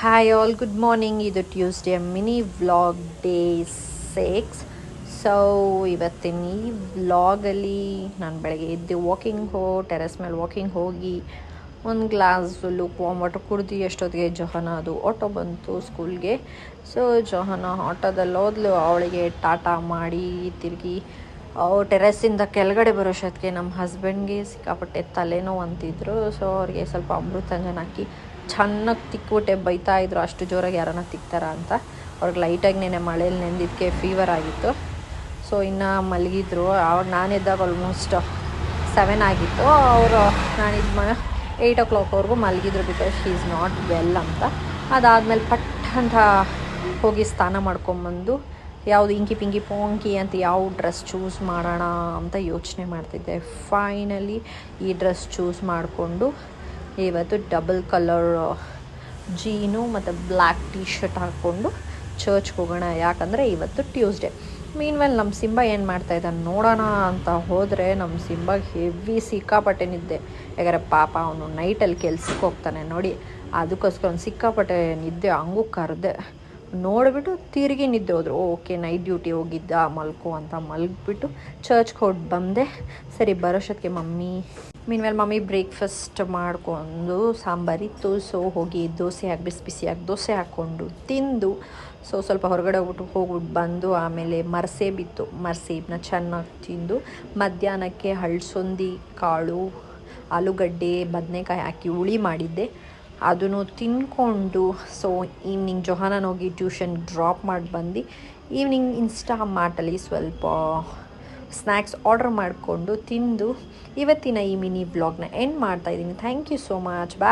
Hi all, good morning. ಇದು Tuesday mini vlog day 6. So ಇವತ್ತಿನ ಈ ವ್ಲಾಗಲ್ಲಿ ನಾನು ಬೆಳಗ್ಗೆ ಎದ್ದು ಟೆರೆಸ್ ಮೇಲೆ ವಾಕಿಂಗ್ ಹೋಗಿ ಒಂದು ಗ್ಲಾಸ್ ಲೂಕ್ ವಾಮ್ ವಾಟರ್ ಕುಡ್ದು ಎಷ್ಟೊತ್ತಿಗೆ ಜೋಹನ ಅದು ಆಟೋ ಬಂತು ಸ್ಕೂಲ್ಗೆ. ಸೊ ಜೋಹನ ಆಟೋದಲ್ಲಿ ಹೋದ್ಲು. ಅವಳಿಗೆ ಟಾಟಾ ಮಾಡಿ ತಿರುಗಿ ಟೆರೆಸ್ಸಿಂದ ಕೆಳಗಡೆ ಬರೋಷ್ಟೊತ್ತಿಗೆ ನಮ್ಮ ಹಸ್ಬೆಂಡ್ಗೆ ಸಿಕ್ಕಾಪಟ್ಟೆ ತಲೆನೋವು ಅಂತಿದ್ರು. ಸೊ ಅವ್ರಿಗೆ ಸ್ವಲ್ಪ ಅಮೃತಾಂಜನ್ ಹಾಕಿ ಚೆನ್ನಾಗಿ ತಿಕ್ಬಿಟ್ಟೆ ಬೈತಾಯಿದ್ರು, ಅಷ್ಟು ಜೋರಾಗಿ ಯಾರನ್ನ ತಿಕ್ತಾರ ಅಂತ. ಅವ್ರಿಗೆ ಲೈಟಾಗಿ ಮಳೇಲಿ ನೆಂದಿದ್ದಕ್ಕೆ ಫೀವರ್ ಆಗಿತ್ತು. ಸೊ ಇನ್ನು ಮಲಗಿದ್ರು. ಆವಾಗ ನಾನು ಎದ್ದಾಗ ಆಲ್ಮೋಸ್ಟ್ 7 ಆಗಿತ್ತು. ಅವರು ನಾನಿದ್ದು 8 o'clockವರೆಗೂ ಮಲಗಿದ್ರು, because she is not well ಅಂತ. ಅದಾದಮೇಲೆ ಪಟ್ ಅಂತ ಹೋಗಿ ಸ್ನಾನ ಮಾಡ್ಕೊಂಬಂದು ಯಾವುದು ಇಂಕಿ ಪಿಂಕಿ ಪೋಂಕಿ ಅಂತ ಯಾವ ಡ್ರೆಸ್ ಚೂಸ್ ಮಾಡೋಣ ಅಂತ ಯೋಚನೆ ಮಾಡ್ತಿದ್ದೆ. ಫೈನಲಿ ಈ ಡ್ರೆಸ್ ಚೂಸ್ ಮಾಡಿಕೊಂಡು ಇವತ್ತು ಡಬಲ್ ಕಲರ್ ಜೀನು ಮತ್ತು ಬ್ಲ್ಯಾಕ್ ಟೀ ಶರ್ಟ್ ಹಾಕ್ಕೊಂಡು ಚರ್ಚ್ಗೆ ಹೋಗೋಣ, ಯಾಕಂದರೆ ಇವತ್ತು ಟ್ಯೂಸ್ಡೇ. ಮೀನ್ವೆಲ್ ನಮ್ಮ ಸಿಂಬ ಏನು ಮಾಡ್ತಾಯಿದ್ದಾನೆ ನೋಡೋಣ ಅಂತ ಹೋದರೆ ನಮ್ಮ ಸಿಂಬಾಗೆ ಹೆವಿ ಸಿಕ್ಕಾಪಟ್ಟೆ ನಿದ್ದೆ. ಯಾಕಂದರೆ ಪಾಪ ಅವನು ನೈಟಲ್ಲಿ ಕೆಲ್ಸಕ್ಕೆ ಹೋಗ್ತಾನೆ ನೋಡಿ, ಅದಕ್ಕೋಸ್ಕರ ಒಂದು ಸಿಕ್ಕಾಪಟ್ಟೆ ನಿದ್ದೆ. ಹಂಗೂ ಕರೆದೆ, ನೋಡಿಬಿಟ್ಟು ತಿರುಗಿ ನಿದ್ದೆ ಹೋದ್ರು. ಓಕೆ, ನೈಟ್ ಡ್ಯೂಟಿ ಹೋಗಿದ್ದ, ಮಲ್ಕೋ ಅಂತ ಮಲಗಿಬಿಟ್ಟು ಚರ್ಚ್ಗೆ ಹೊಟ್ಟು ಬಂದೆ. ಸರಿ ಬರೋಷ್ಟೊತ್ತಿಗೆ ಮಮ್ಮಿ ಬ್ರೇಕ್ಫಾಸ್ಟ್ ಮಾಡಿಕೊಂಡು ಸಾಂಬಾರಿತ್ತು. ಸೊ ಹೋಗಿ ದೋಸೆ ಹಾಕಿ ಬಿಸಿ ಬಿಸಿಯಾಗಿ ದೋಸೆ ಹಾಕ್ಕೊಂಡು ತಿಂದು ಸ್ವಲ್ಪ ಹೊರಗಡೆ ಹೋಗ್ಬಿಟ್ಟು ಬಂದು ಆಮೇಲೆ ಮರ್ಸೇಬಿತ್ತು, ಮರ್ಸೇಬನ್ನ ಚೆನ್ನಾಗಿ ತಿಂದು ಮಧ್ಯಾಹ್ನಕ್ಕೆ ಹಳಸಂದಿ ಕಾಳು, ಆಲೂಗಡ್ಡೆ, ಬದನೆಕಾಯಿ ಹಾಕಿ ಹುಳಿ ಮಾಡಿದ್ದೆ, ಅದನ್ನು ತಿಂದ್ಕೊಂಡು ಸೊ ಈವ್ನಿಂಗ್ ಜೋಹಾನನ ಹೋಗಿ ಟ್ಯೂಷನ್ ಡ್ರಾಪ್ ಮಾಡಿ ಬಂದು ಈವ್ನಿಂಗ್ ಇನ್ಸ್ಟಾಮಾರ್ಟಲ್ಲಿ ಸ್ವಲ್ಪ ಸ್ನ್ಯಾಕ್ಸ್ ಆರ್ಡರ್ ಮಾಡಿಕೊಂಡು ತಿಂದು ಇವತ್ತಿನ ಈ ಮಿನಿ ವ್ಲಾಗ್ನ ಎಂಡ್ ಮಾಡ್ತಾಯಿದ್ದೀನಿ. Thank you so much. Bye.